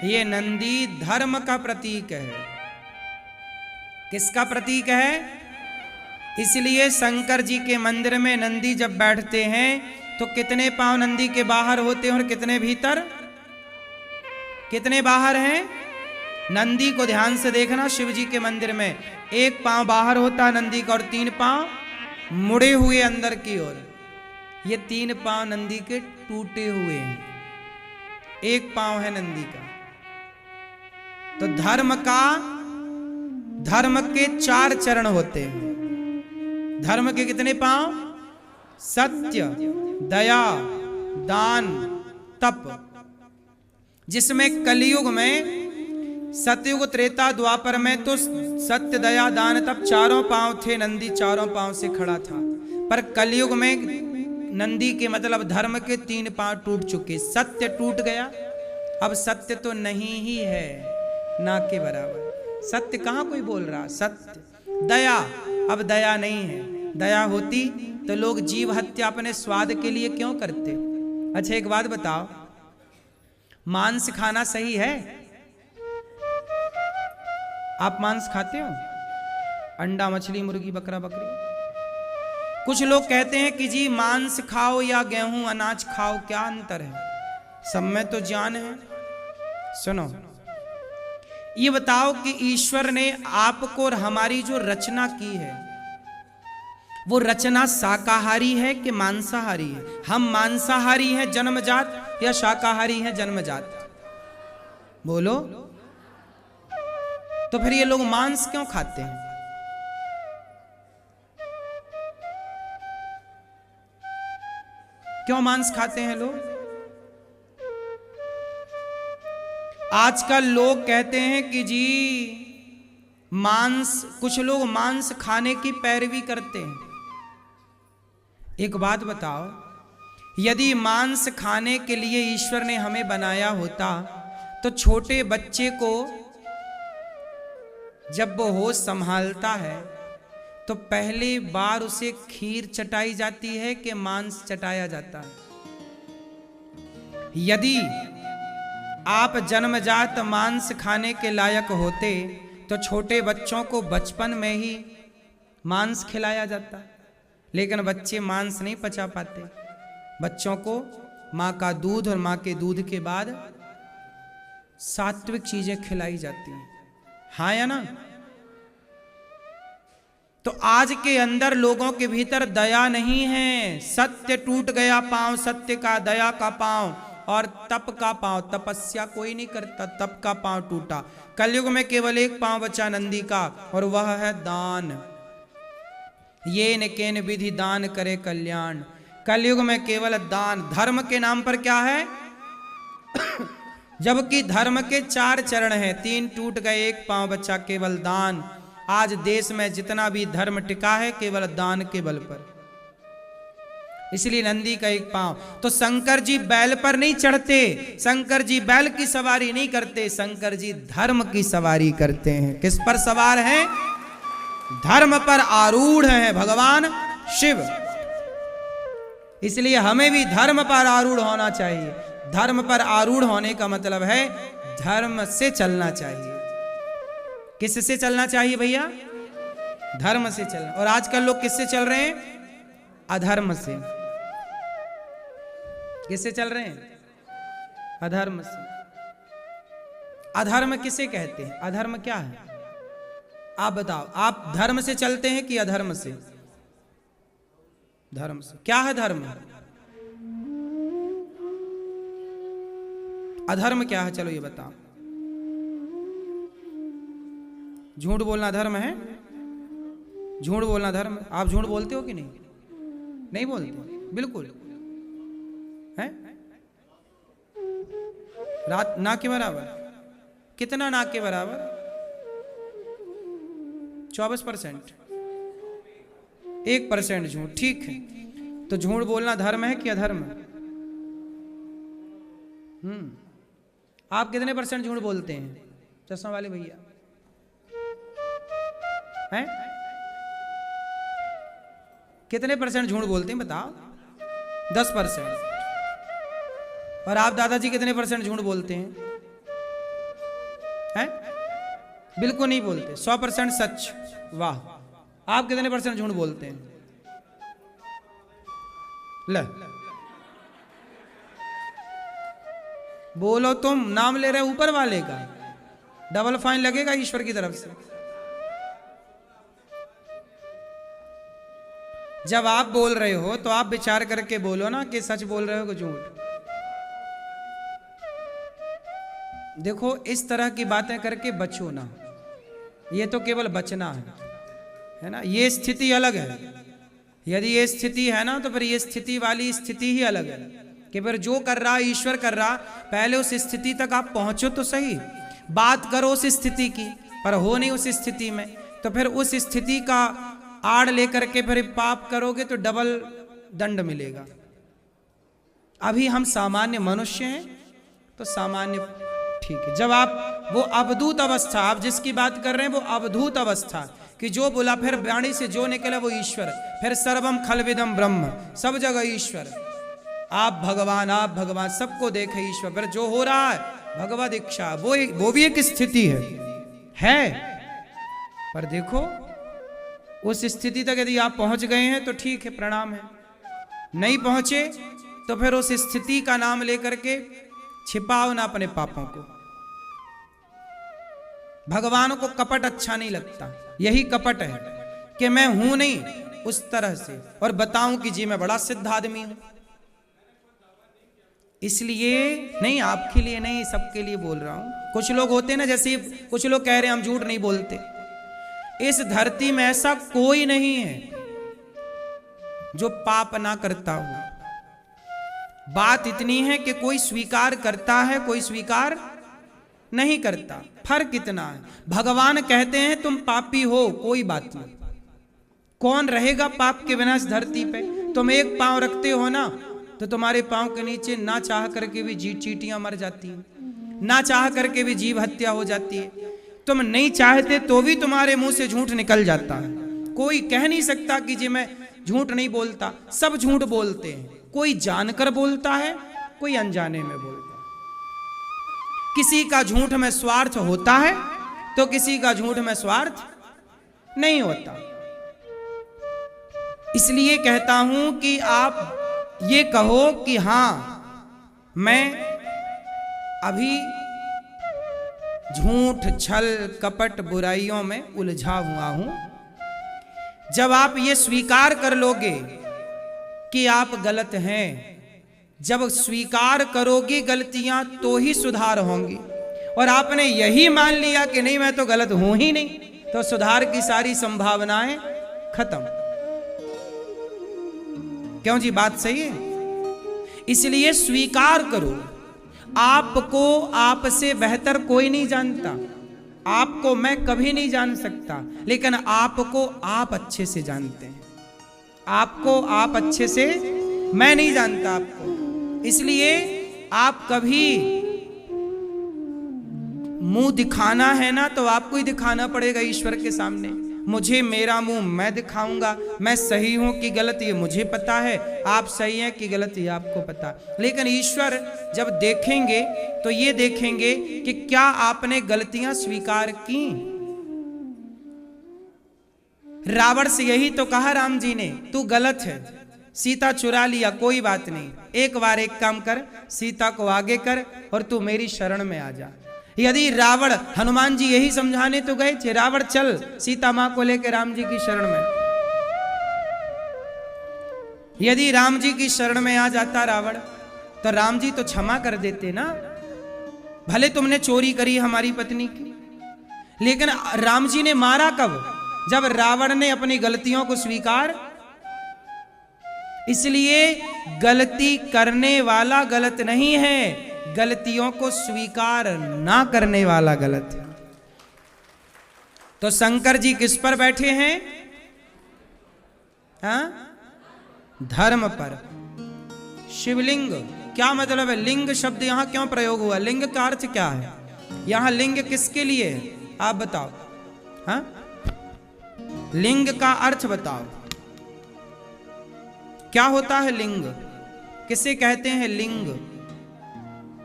ये नंदी धर्म का प्रतीक है। किसका प्रतीक है? इसलिए शंकर जी के मंदिर में नंदी जब बैठते हैं तो कितने पांव नंदी के बाहर होते हैं और कितने भीतर? कितने बाहर हैं? नंदी को ध्यान से देखना, शिव जी के मंदिर में एक पांव बाहर होता है नंदी का और 3 पांव मुड़े हुए अंदर की ओर। ये 3 पांव नंदी के टूटे हुए हैं, एक पांव है नंदी का। तो धर्म के 4 चरण होते हैं। धर्म के कितने पांव? सत्य, दया, दान, तप। जिसमें कलयुग में, सतयुग त्रेता द्वापर में तो सत्य, दया, दान, तप चारों पांव थे, नंदी चारों पांव से खड़ा था। पर कलयुग में नंदी के मतलब धर्म के 3 पांव टूट चुके। सत्य टूट गया, अब सत्य तो नहीं ही है, ना के बराबर। सत्य कहां कोई बोल रहा? सत्य। दया, अब दया नहीं है। दया होती तो लोग जीव हत्या अपने स्वाद के लिए क्यों करते? अच्छा एक बात बताओ, मांस खाना सही है? आप मांस खाते हो? अंडा, मछली, मुर्गी, बकरा, बकरी। कुछ लोग कहते हैं कि जी मांस खाओ या गेहूं अनाज खाओ, क्या अंतर है? सब में तो जान है। सुनो, ये बताओ कि ईश्वर ने आपको और हमारी जो रचना की है, वो रचना शाकाहारी है कि मांसाहारी है? हम मांसाहारी हैं जन्मजात या शाकाहारी हैं जन्मजात? बोलो। तो फिर ये लोग मांस क्यों खाते हैं? क्यों मांस खाते हैं लोग? आजकल लोग कहते हैं कि जी मांस, कुछ लोग मांस खाने की पैरवी करते हैं। एक बात बताओ, यदि मांस खाने के लिए ईश्वर ने हमें बनाया होता तो छोटे बच्चे को जब वो होश संभालता है तो पहली बार उसे खीर चटाई जाती है कि मांस चटाया जाता है? यदि आप जन्मजात मांस खाने के लायक होते तो छोटे बच्चों को बचपन में ही मांस खिलाया जाता। लेकिन बच्चे मांस नहीं पचा पाते। बच्चों को माँ का दूध और माँ के दूध के बाद सात्विक चीजें खिलाई जाती हैं। हाँ या ना? तो आज के अंदर लोगों के भीतर दया नहीं है। सत्य टूट गया पांव, सत्य का, दया का पांव और तप का पांव। तपस्या कोई नहीं करता, तप का पांव टूटा। कलयुग में केवल एक पांव बचा नंदी का और वह है दान। ये न केन विधि दान करे कल्याण। कलयुग में केवल दान। धर्म के नाम पर क्या है? जबकि धर्म के 4 चरण हैं, 3 टूट गए, एक पांव बचा, केवल दान। आज देश में जितना भी धर्म टिका है केवल दान के बल पर। इसलिए नंदी का एक पांव। तो शंकर जी बैल पर नहीं चढ़ते, शंकर जी बैल की सवारी नहीं करते, शंकर जी धर्म की सवारी करते हैं। किस पर सवार हैं? धर्म पर आरूढ़ हैं भगवान शिव। इसलिए हमें भी धर्म पर आरूढ़ होना चाहिए। धर्म पर आरूढ़ होने का मतलब है धर्म से चलना चाहिए। किससे चलना चाहिए भैया? धर्म से चलना। और आजकल लोग किससे चल रहे हैं? अधर्म से। किससे चल रहे हैं? अधर्म से। अधर्म किसे कहते हैं? अधर्म क्या है? आप बताओ, आप धर्म से चलते हैं कि अधर्म से? धर्म से। क्या है धर्म? अधर्म क्या है? चलो ये बताओ। झूठ बोलना धर्म है? झूठ बोलना धर्म? आप झूठ बोलते हो कि नहीं? नहीं बोलते? बिल्कुल है। रात ना के बराबर। कितना ना के बराबर? 24%। 1% झूठ। ठीक है, तो झूठ बोलना धर्म है कि अधर्म? आप कितने % झूठ बोलते हैं चश्मा वाले भैया? हैं? कितने % झूठ बोलते हैं बताओ? 10%। और आप दादाजी कितने % झूठ बोलते हैं? हैं? बिल्कुल नहीं बोलते, 100% सच। वाह, आप कितने % झूठ बोलते हैं? ले बोलो, तुम नाम ले रहे हो ऊपर वाले का, डबल फाइन लगेगा ईश्वर की तरफ से। जब आप बोल रहे हो तो आप विचार करके बोलो ना कि सच बोल रहे हो कि झूठ। देखो, इस तरह की बातें करके बचो ना, ये तो केवल बचना है ना। ये स्थिति अलग है। यदि ये स्थिति है ना तो फिर ये स्थिति वाली स्थिति ही अलग है कि फिर जो कर रहा ईश्वर कर रहा, पहले उस स्थिति तक आप पहुंचो तो सही, बात करो उस स्थिति की, पर हो नहीं उस स्थिति में, तो फिर उस स्थिति का आड़ लेकर के फिर पाप करोगे तो डबल दंड मिलेगा। अभी हम सामान्य मनुष्य हैं तो सामान्य ठीक है। जब आप वो अवधूत अवस्था, आप जिसकी बात कर रहे हैं वो अवधूत अवस्था कि जो बोला फिर वाणी से जो निकला वो ईश्वर, फिर सर्वम खलविदम ब्रह्म, सब जगह ईश्वर, आप भगवान सबको देखे ईश्वर, फिर जो हो रहा है भगवद इच्छा, वो भी एक स्थिति है। पर देखो उस स्थिति तक यदि आप पहुंच गए हैं तो ठीक है, प्रणाम है। नहीं पहुंचे तो फिर उस स्थिति का नाम लेकर के छिपाओ ना अपने पापों को। भगवान को कपट अच्छा नहीं लगता, यही कपट है कि मैं हूं नहीं उस तरह से और बताऊं कि जी मैं बड़ा सिद्ध आदमी हूं। इसलिए नहीं, आपके लिए नहीं, सबके लिए बोल रहा हूं। कुछ लोग होते हैं ना, जैसे कुछ लोग कह रहे हैं हम झूठ नहीं बोलते। इस धरती में ऐसा कोई नहीं है जो पाप ना करता हो। बात इतनी है कि कोई स्वीकार करता है, कोई स्वीकार नहीं करता। फर्क इतना है। भगवान कहते हैं तुम पापी हो, कोई बात नहीं। कौन रहेगा पाप के बिना इस धरती पे? तुम एक पांव रखते हो ना तो तुम्हारे पांव के नीचे ना चाह करके भी चींटियां मर जाती हैं, ना चाह करके भी जीव हत्या हो जाती है। तुम नहीं चाहते तो भी तुम्हारे मुंह से झूठ निकल जाता है। कोई कह नहीं सकता कि जी मैं झूठ नहीं बोलता। सब झूठ बोलते हैं, कोई जानकर बोलता है, कोई अनजाने में बोलता है। किसी का झूठ में स्वार्थ होता है तो किसी का झूठ में स्वार्थ नहीं होता। इसलिए कहता हूं कि आप ये कहो कि हां मैं अभी झूठ, छल, कपट, बुराइयों में उलझा हुआ हूं। जब आप ये स्वीकार कर लोगे कि आप गलत हैं, जब स्वीकार करोगे गलतियां तो ही सुधार होंगी। और आपने यही मान लिया कि नहीं मैं तो गलत हूं ही नहीं, तो सुधार की सारी संभावनाएं खत्म। क्यों जी, बात सही है। इसलिए स्वीकार करो। आपको आपसे बेहतर कोई नहीं जानता। आपको मैं कभी नहीं जान सकता, लेकिन आपको आप अच्छे से जानते हैं। आपको आप अच्छे से, मैं नहीं जानता आपको। इसलिए आप कभी मुंह दिखाना है ना तो आपको ही दिखाना पड़ेगा ईश्वर के सामने। मुझे मेरा मुंह मैं दिखाऊंगा, मैं सही हूं कि गलत ये मुझे पता है, आप सही हैं कि गलत ये आपको पता। लेकिन ईश्वर जब देखेंगे तो ये देखेंगे कि क्या आपने गलतियां स्वीकार की। रावण से यही तो कहा राम जी ने, तू गलत है, सीता चुरा लिया, कोई बात नहीं, एक बार एक काम कर, सीता को आगे कर और तू मेरी शरण में आ जा। यदि रावण, हनुमान जी यही समझाने तो गए थे, रावण चल सीता मां को लेकर राम जी की शरण में। यदि राम जी की शरण में आ जाता रावण तो राम जी तो क्षमा कर देते ना। भले तुमने चोरी करी हमारी पत्नी की, लेकिन राम जी ने मारा कब? जब रावण ने अपनी गलतियों को स्वीकार। इसलिए गलती करने वाला गलत नहीं है, गलतियों को स्वीकार ना करने वाला गलत है। तो शंकर जी किस पर बैठे हैं? हाँ, धर्म पर। शिवलिंग क्या मतलब है? लिंग शब्द यहां क्यों प्रयोग हुआ? लिंग का अर्थ क्या है? यहां लिंग किसके लिए है आप बताओ? हाँ, लिंग का अर्थ बताओ, क्या होता है लिंग? किसे कहते हैं लिंग?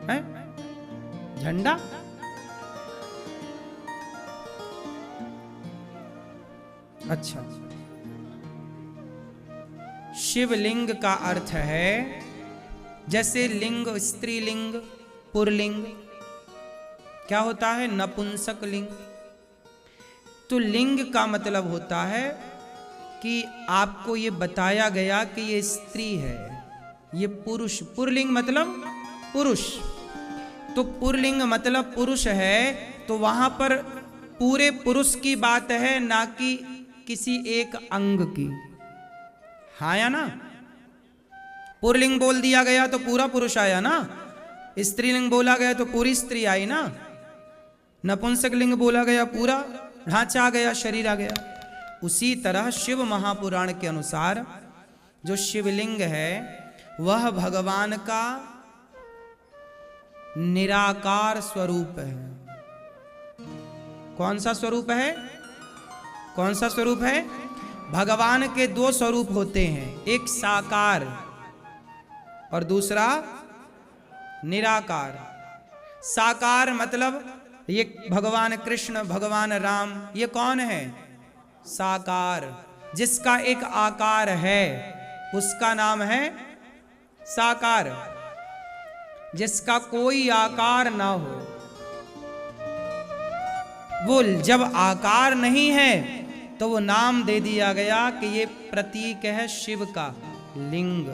है झंडा? अच्छा, शिवलिंग का अर्थ है जैसे लिंग स्त्रीलिंग, पुरलिंग क्या होता है, नपुंसक लिंग। तो लिंग का मतलब होता है कि आपको ये बताया गया कि ये स्त्री है, ये पुरुष। पुरलिंग मतलब पुरुष, तो पुरलिंग मतलब पुरुष है, तो वहां पर पूरे पुरुष की बात है, ना कि किसी एक अंग की। हाँ या ना? पुरलिंग बोल दिया गया तो पूरा पुरुष आया ना, स्त्रीलिंग बोला गया तो पूरी स्त्री आई ना, नपुंसक लिंग बोला गया पूरा ढांचा आ गया, शरीर आ गया। उसी तरह शिव महापुराण के अनुसार जो शिवलिंग है वह भगवान का निराकार स्वरूप है। कौन सा स्वरूप है? कौन सा स्वरूप है? भगवान के दो स्वरूप होते हैं, एक साकार और दूसरा निराकार। साकार मतलब ये भगवान कृष्ण, भगवान राम, ये कौन है? साकार। जिसका एक आकार है उसका नाम है साकार, जिसका कोई आकार ना हो। वो जब आकार नहीं है तो वो नाम दे दिया गया कि ये प्रतीक है शिव का, लिंग।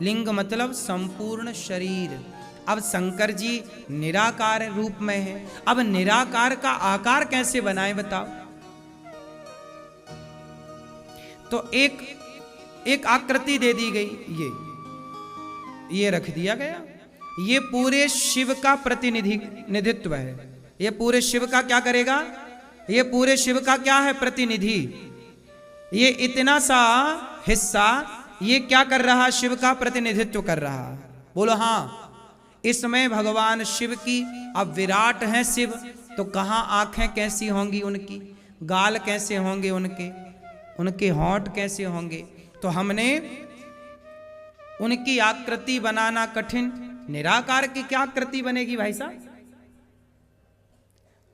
लिंग मतलब संपूर्ण शरीर। अब शंकर जी निराकार रूप में है, अब निराकार का आकार कैसे बनाए बताओ? तो एक आकृति दे दी गई, ये रख दिया गया। ये पूरे शिव का प्रतिनिधित्व है। ये पूरे शिव का क्या करेगा? ये पूरे शिव का क्या है? प्रतिनिधि। ये इतना सा हिस्सा ये क्या कर रहा? शिव का प्रतिनिधित्व कर रहा। बोलो हाँ। इसमें भगवान शिव की, अब विराट हैं शिव, तो कहाँ आंखें कैसी होंगी उनकी, गाल कैसे होंगे उनके होंठ कैसे होंगे? तो हमने उनकी आकृति बनाना कठिन। निराकार की क्या आकृति बनेगी भाई साहब?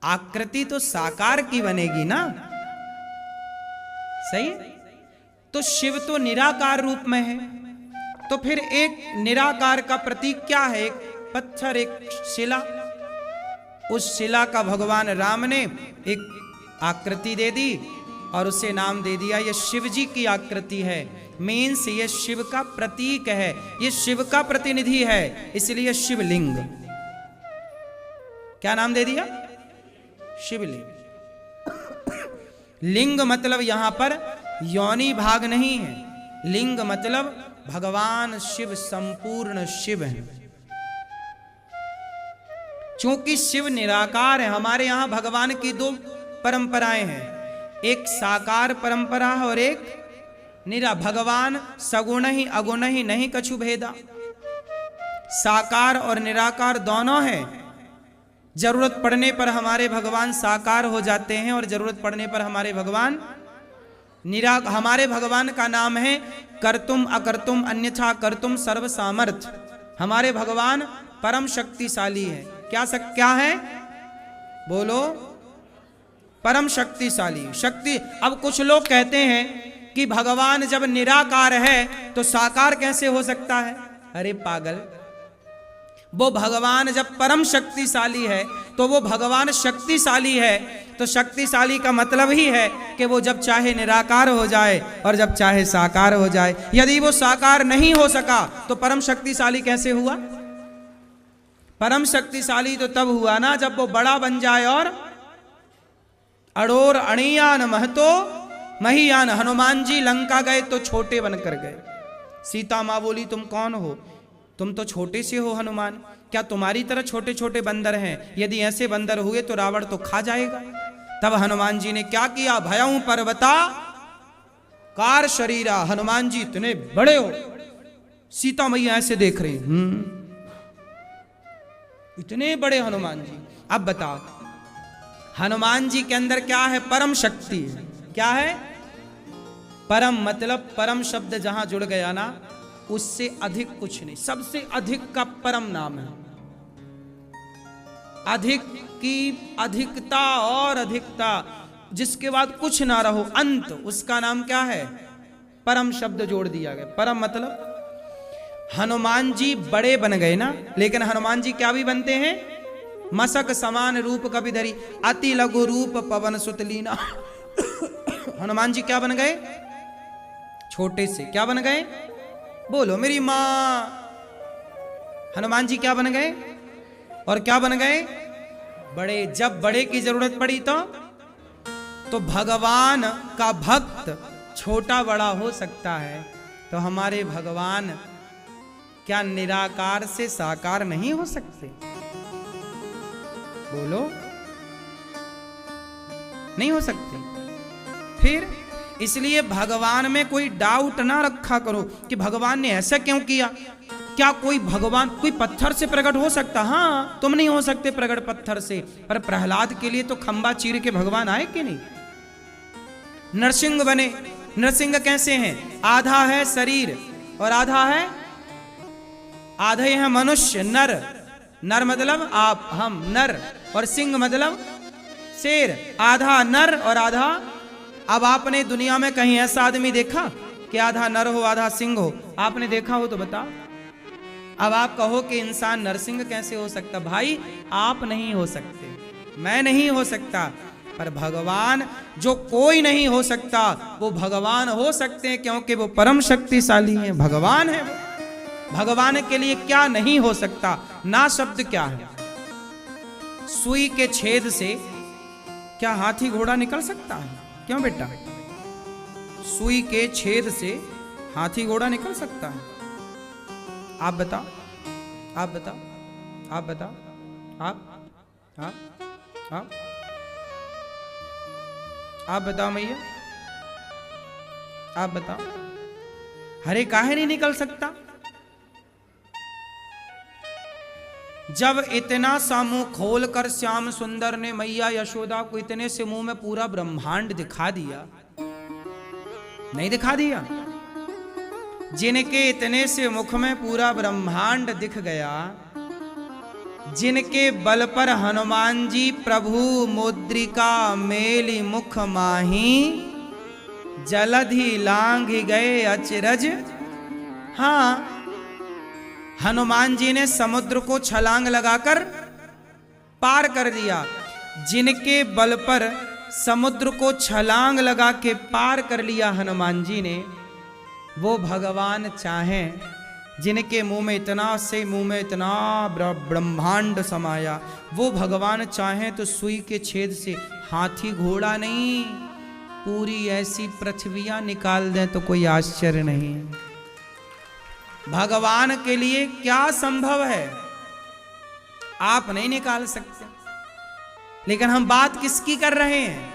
आकृति तो साकार की बनेगी ना, सही? तो शिव तो निराकार रूप में है, तो फिर एक निराकार का प्रतीक क्या है? एक पत्थर, एक शिला। उस शिला का भगवान राम ने एक आकृति दे दी और उसे नाम दे दिया ये शिव जी की आकृति है। मीन्स ये शिव का प्रतीक है, ये शिव का प्रतिनिधि है, इसलिए शिवलिंग। क्या नाम दे दिया? शिवलिंग। लिंग मतलब यहां पर योनि भाग नहीं है, लिंग मतलब भगवान शिव संपूर्ण शिव है। चूंकि शिव निराकार है, हमारे यहां भगवान की दो परंपराएं हैं, एक साकार परंपरा है और एक निरा। भगवान सगुण ही अगुण ही नहीं कछु भेदा। साकार और निराकार दोनों हैं। जरूरत पड़ने पर हमारे भगवान साकार हो जाते हैं और जरूरत पड़ने पर हमारे भगवान हमारे भगवान का नाम है कर्तुम अकर्तुम अन्यथा कर्तुम सर्व सामर्थ। हमारे भगवान परम शक्तिशाली है। क्या है? बोलो। परम शक्तिशाली शक्ति। अब कुछ लोग कहते हैं कि भगवान जब निराकार है तो साकार कैसे हो सकता है? अरे पागल, वो भगवान जब परम शक्तिशाली है तो वो भगवान शक्तिशाली है, तो शक्तिशाली का मतलब ही है कि वो जब चाहे निराकार हो जाए और जब चाहे साकार हो जाए। यदि वो साकार नहीं हो सका तो परम शक्तिशाली कैसे हुआ? परम शक्तिशाली तो तब हुआ ना जब वो बड़ा बन जाए और अड़ोर अणियान महतो महियान। हनुमान जी लंका गए तो छोटे बनकर गए। सीता माँ बोली तुम कौन हो? तुम तो छोटे से हो हनुमान, क्या तुम्हारी तरह छोटे छोटे बंदर हैं? यदि ऐसे बंदर हुए तो रावण तो खा जाएगा। तब हनुमान जी ने क्या किया? भयं पर्वता कार शरीरा। हनुमान जी इतने बड़े हो, सीता मैया ऐसे देख रही, इतने बड़े हनुमान जी। अब बताओ हनुमान जी के अंदर क्या है? परम शक्ति। क्या है? परम मतलब परम शब्द जहां जुड़ गया ना, उससे अधिक कुछ नहीं। सबसे अधिक का परम नाम है। अधिक की अधिकता और अधिकता, जिसके बाद कुछ ना रहो, अंत, उसका नाम क्या है? परम शब्द जोड़ दिया गया। परम मतलब हनुमान जी बड़े बन गए ना, लेकिन हनुमान जी क्या भी बनते हैं? मसक समान रूप कपिधरि अति लघु रूप पवन सुत लीना। हनुमान जी क्या बन गए? छोटे से क्या बन गए? बोलो मेरी मां। हनुमान जी क्या बन गए? और क्या बन गए? बड़े। जब बड़े की जरूरत पड़ी तो भगवान का भक्त छोटा बड़ा हो सकता है, तो हमारे भगवान क्या निराकार से साकार नहीं हो सकते? बोलो, नहीं हो सकते। फिर इसलिए भगवान में कोई डाउट ना रखा करो कि भगवान ने ऐसा क्यों किया। क्या कोई भगवान कोई पत्थर से प्रकट हो सकता? हाँ, तुम नहीं हो सकते प्रकट पत्थर से, पर प्रहलाद के लिए तो खंबा चीर के भगवान आए कि नहीं? नरसिंह बने। नरसिंह कैसे हैं? आधा है शरीर और आधा है, आधे हैं मनुष्य, नर। नर मतलब आप, हम नर, और सिंह मतलब शेर। आधा नर और आधा। अब आपने दुनिया में कहीं ऐसा आदमी देखा कि आधा नर हो आधा सिंह हो? आपने देखा हो तो बताओ। अब आप कहो कि इंसान नरसिंह कैसे हो सकता? भाई आप नहीं हो सकते, मैं नहीं हो सकता, पर भगवान, जो कोई नहीं हो सकता वो भगवान हो सकते हैं, क्योंकि वो परम शक्तिशाली हैं, भगवान है वो। भगवान के लिए क्या नहीं हो सकता? ना शब्द क्या है? सुई के छेद से क्या हाथी घोड़ा निकल सकता है? क्यों बेटा? सुई के छेद से हाथी घोड़ा निकल सकता है? आप बताओ, आप बताओ, आप बताओ, आप बताओ मैया, आप बताओ। हरे काहे नहीं निकल सकता? जब इतना सा मुंह खोलकर श्याम सुंदर ने मैया यशोदा को इतने से मुंह में पूरा ब्रह्मांड दिखा दिया, नहीं दिखा दिया? जिनके इतने से मुख में पूरा ब्रह्मांड दिख गया, जिनके बल पर हनुमान जी प्रभु मुद्रिका मेली मुख माही, जलधि लांघ गए अचरज। हाँ, हनुमान जी ने समुद्र को छलांग लगाकर पार कर दिया। जिनके बल पर समुद्र को छलांग लगा के पार कर लिया हनुमान जी ने, वो भगवान चाहें, जिनके मुंह में इतना ब्रह्मांड समाया, वो भगवान चाहें तो सुई के छेद से हाथी घोड़ा नहीं, पूरी ऐसी पृथ्वियां निकाल दें तो कोई आश्चर्य नहीं। भगवान के लिए क्या संभव है? आप नहीं निकाल सकते, लेकिन हम बात किसकी कर रहे हैं?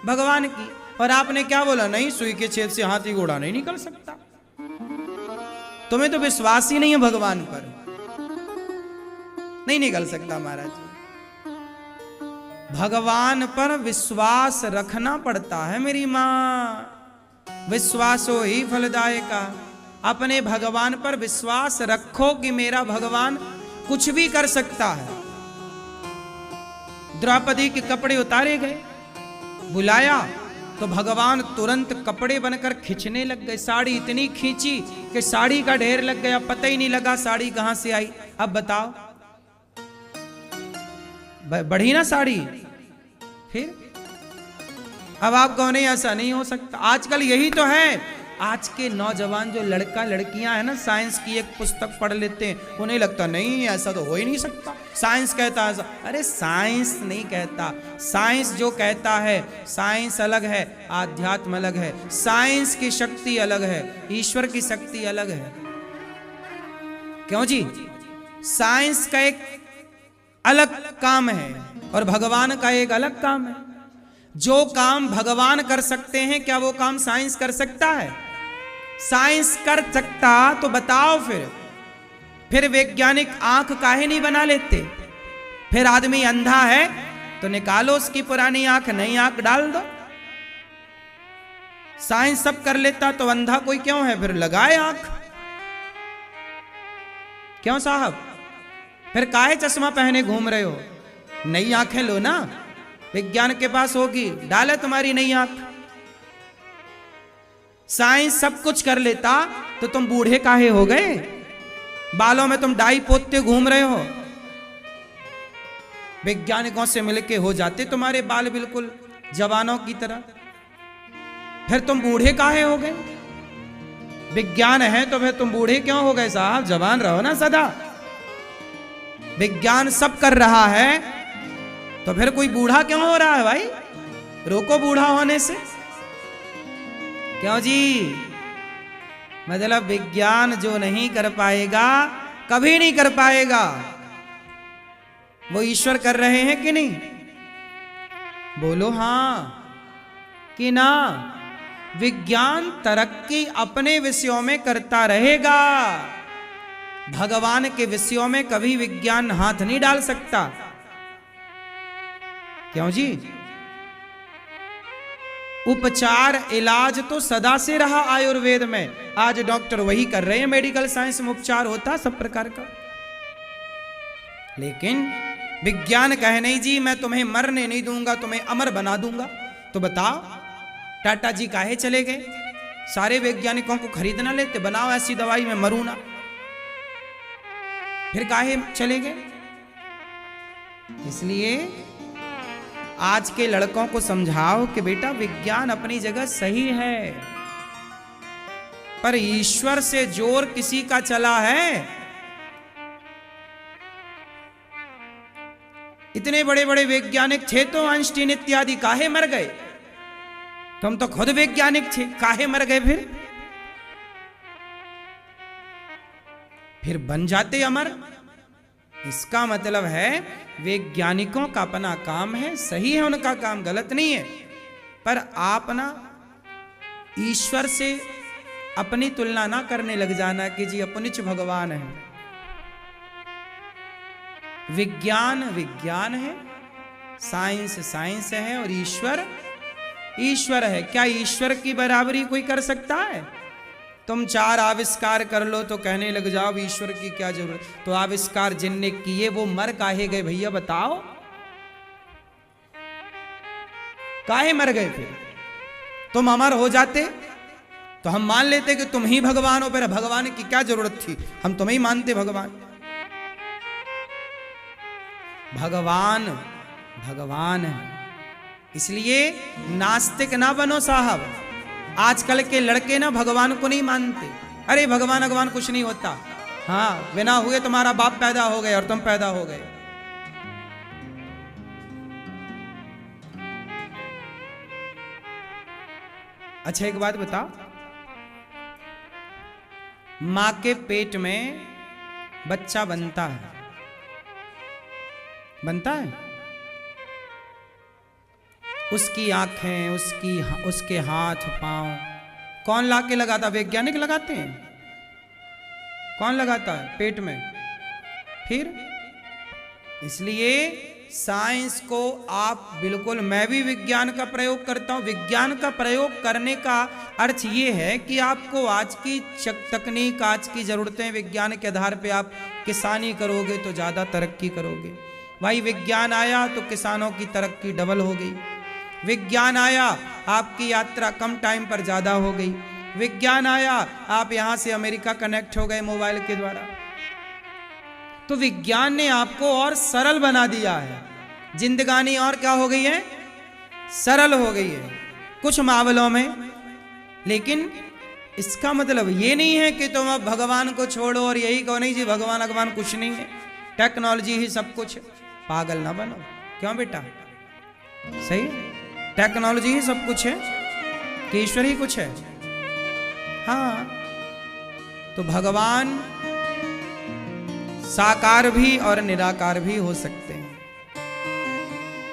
भगवान की। और आपने क्या बोला? नहीं, सुई के छेद से हाथी घोड़ा नहीं निकल सकता। तुम्हें तो विश्वास ही नहीं है भगवान पर, नहीं निकल सकता महाराज। भगवान पर विश्वास रखना पड़ता है मेरी मां। विश्वासो ही फलदायका। अपने भगवान पर विश्वास रखो कि मेरा भगवान कुछ भी कर सकता है। द्रौपदी के कपड़े उतारे गए, बुलाया तो भगवान तुरंत कपड़े बनकर खींचने लग गए। साड़ी इतनी खींची कि साड़ी का ढेर लग गया, पता ही नहीं लगा साड़ी कहां से आई। अब बताओ, बढ़ी ना साड़ी? फिर अब आप कहो नहीं ऐसा नहीं हो सकता। आजकल यही तो है। आज के नौजवान जो लड़का लड़कियां हैं ना, साइंस की एक पुस्तक पढ़ लेते हैं, उन्हें लगता नहीं ऐसा तो हो ही नहीं सकता, साइंस कहता है ऐसा। अरे साइंस नहीं कहता, साइंस जो कहता है, साइंस अलग है, आध्यात्म अलग है। साइंस की शक्ति अलग है, ईश्वर की शक्ति अलग है। क्यों जी? साइंस का एक अलग काम है और भगवान का एक अलग काम है। जो काम भगवान कर सकते हैं, क्या वो काम साइंस कर सकता है? साइंस कर सकता तो बताओ फिर वैज्ञानिक आंख काहे नहीं बना लेते? फिर आदमी अंधा है तो निकालो उसकी पुरानी आंख, नई आंख डाल दो। साइंस सब कर लेता तो अंधा कोई क्यों है? फिर लगाए आंख। क्यों साहब? फिर काहे चश्मा पहने घूम रहे हो? नई आंखें लो ना। विज्ञान के पास होगी, डाले तुम्हारी नई आंख। साइंस सब कुछ कर लेता तो तुम बूढ़े काहे हो गए? बालों में तुम डाई पोतते घूम रहे हो। वैज्ञानिकों से मिलके हो जाते तुम्हारे बाल बिल्कुल जवानों की तरह, फिर तुम बूढ़े काहे हो गए? विज्ञान है तो फिर तुम बूढ़े क्यों हो गए साहब? जवान रहो ना सदा। विज्ञान सब कर रहा है तो फिर कोई बूढ़ा क्यों हो रहा है भाई? रोको बूढ़ा होने से। क्यों जी? मतलब विज्ञान जो नहीं कर पाएगा कभी नहीं कर पाएगा, वो ईश्वर कर रहे हैं कि नहीं? बोलो हां कि ना? विज्ञान तरक्की अपने विषयों में करता रहेगा, भगवान के विषयों में कभी विज्ञान हाथ नहीं डाल सकता। क्यों जी? उपचार इलाज तो सदा से रहा आयुर्वेद में, आज डॉक्टर वही कर रहे हैं, मेडिकल साइंस में उपचार होता सब प्रकार का। लेकिन विज्ञान कहे नहीं जी मैं तुम्हें मरने नहीं दूंगा, तुम्हें अमर बना दूंगा। तो बताओ टाटा जी काहे चले गए? सारे वैज्ञानिकों को खरीदना लेते, बनाओ ऐसी दवाई में मरू ना, फिर काहे चले गए? इसलिए आज के लड़कों को समझाओ कि बेटा विज्ञान अपनी जगह सही है, पर ईश्वर से जोर किसी का चला है। इतने बड़े बड़े वैज्ञानिक थे तो आइंस्टीन इत्यादि काहे मर गए? तुम तो खुद वैज्ञानिक थे, काहे मर गए? फिर बन जाते अमर। इसका मतलब है वैज्ञानिकों का अपना काम है, सही है उनका काम, गलत नहीं है, पर आप ना ईश्वर से अपनी तुलना ना करने लग जाना कि जी अपनिच भगवान है। विज्ञान विज्ञान है, साइंस साइंस है, और ईश्वर ईश्वर है। क्या ईश्वर की बराबरी कोई कर सकता है? तुम 4 आविष्कार कर लो तो कहने लग जाओ ईश्वर की क्या जरूरत? तो आविष्कार जिनने किए वो मर काहे गए भैया बताओ? काहे मर गए? फिर तुम अमर हो जाते तो हम मान लेते कि तुम ही भगवान हो, फिर भगवान की क्या जरूरत थी? हम तुम्हें ही मानते भगवान। भगवान भगवान है, इसलिए नास्तिक ना बनो साहब। आजकल के लड़के ना भगवान को नहीं मानते, अरे भगवान भगवान कुछ नहीं होता। हाँ, बिना हुए तुम्हारा बाप पैदा हो गए और तुम पैदा हो गए। अच्छा एक बात बताओ, मां के पेट में बच्चा बनता है, बनता है? उसकी आंखें, उसके हाथ पांव कौन ला के लगाता? वैज्ञानिक लगाते हैं। कौन लगाता है? पेट में। फिर इसलिए साइंस को आप बिल्कुल, मैं भी विज्ञान का प्रयोग करता हूं। विज्ञान का प्रयोग करने का अर्थ ये है कि आपको आज की तकनीक, आज की जरूरतें, विज्ञान के आधार पे आप किसानी करोगे तो ज़्यादा तरक्की करोगे। भाई विज्ञान आया तो किसानों की तरक्की डबल हो गई। विज्ञान आया, आपकी यात्रा कम टाइम पर ज़्यादा हो गई। विज्ञान आया, आप यहाँ से अमेरिका कनेक्ट हो गए मोबाइल के द्वारा। तो विज्ञान ने आपको और सरल बना दिया है, जिंदगानी और क्या हो गई है? सरल हो गई है कुछ मामलों में। लेकिन इसका मतलब ये नहीं है कि तुम अब भगवान को छोड़ो और यही कहो नहीं जी भगवान भगवान कुछ नहीं है, टेक्नोलॉजी ही सब कुछ है। पागल ना बनो। क्यों बेटा? सही है, टेक्नोलॉजी ही सब कुछ है कि ईश्वर ही कुछ है? हाँ, तो भगवान साकार भी और निराकार भी हो सकते हैं।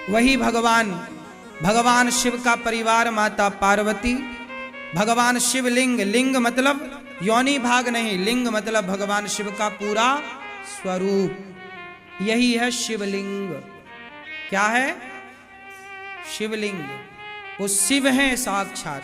वही भगवान शिव का परिवार माता पार्वती, भगवान शिवलिंग, लिंग मतलब योनि भाग नहीं, लिंग मतलब भगवान शिव का पूरा स्वरूप, यही है शिवलिंग। क्या है? शिवलिंग। वो शिव हैं साक्षात।